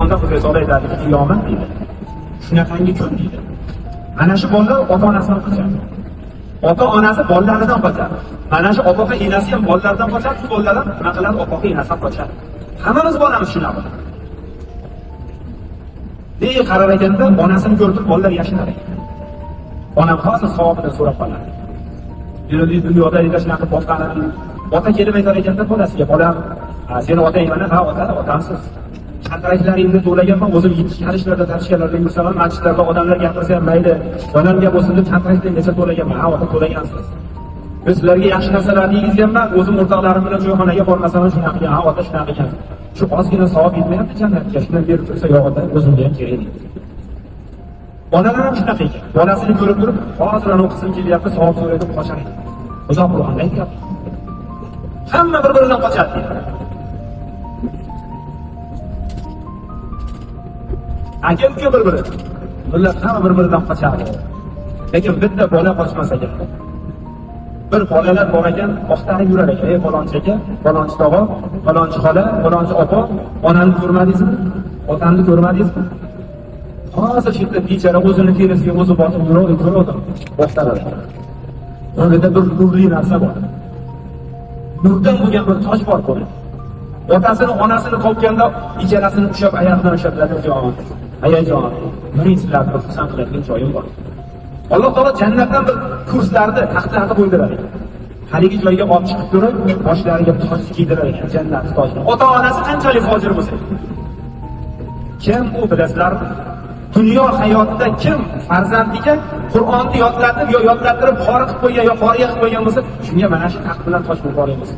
qiyomda Xudo taolo aytadiki, qiyomat deydi. Shunaqangi kun deydi. Mana shu bolalar ota-onasidan qochadi. Ota-onasi bolalaridan qochadi. Mana shu ota enasi ham bolalaridan qochadi, shu bolalar nima qiladi? Ota enasidan qochadi. Hammamiz bolamiz shunaqa. Nega qarar ekanda, onasini ko'rib bolalar yashinar ekan. Onam hozir savobidan so'rab qoladi. Dunyoda shunaqa boqqanini ota kelib aytar ekanda bolasiga, bolam, seni otang mana, ha ota, otamsiz. Qantraklaringni to'laganman, o'zim yetishishlarda, tarishganlarda yursaman, masjidlarda odamlar gapirsa ham mayli, onamga bo'lsin deb qantraklaringacha to'laganman, ha ota to'lagansiz. Biz sizlarga yaxshi narsalarni yegizganman, o'zim o'rtoqlarim bilan joyxonaga bormasam ham shunaqa, ha ota shunaqa ekan. Shu ozgina savob yetmayapti jannatga, shundan berib tursa, yo'q ota, o'zimga ham kerak deydi. Onalar ham shunaqa ekan. Bolasini ko'rib turib, hozir o'qishim kelyapti, savob so'raydi, qochar ekan. Xudo Qur'onda aytgan. Hamma bir-biridan qochadi deydi. Aka-uka bir-biri. Bular hamma bir-biridan qochadi. Lekin bitta bola qochmas ekan. Bir bolalar bor ekan, oqtarib yurar ekan. Ey falonchi aka, falonchi tog'a, falonchi xola, falonchi opa, onani ko'rmadingizmi? Otamni ko'rmadingizmi? Hozir shu yerda bechara o'zini terisiga o'zi botib yuradi, ko'radi. Oqtaradi. Unda bir nurli narsa bor. Nurdan bo'lgan bir tosh bor qo'lida. Otasini, onasini topganda ijarasini ushab, oyoqdan ushablar jon. Hayajon, murislar xursand qiladigan joyim bor. Alloh taolo jannatdan bir kurslarni, taxtlarni qo'ydirar ekan. Haligi joyga olib chiqib turib, boshlariga toj kiydirar ekan, jannat tojini. Ota-onasi qanchalik fojir bo'lsa, kim u bilasizlarmi? Dunyo hayotida kim farzandiga Qur'onni yodlatib yo yodlattirib qori qilib qo'ygan yo qoriya qilib qo'ygan bo'lsa, shunga mana shu taxt bilan toj qo'yib boramiz.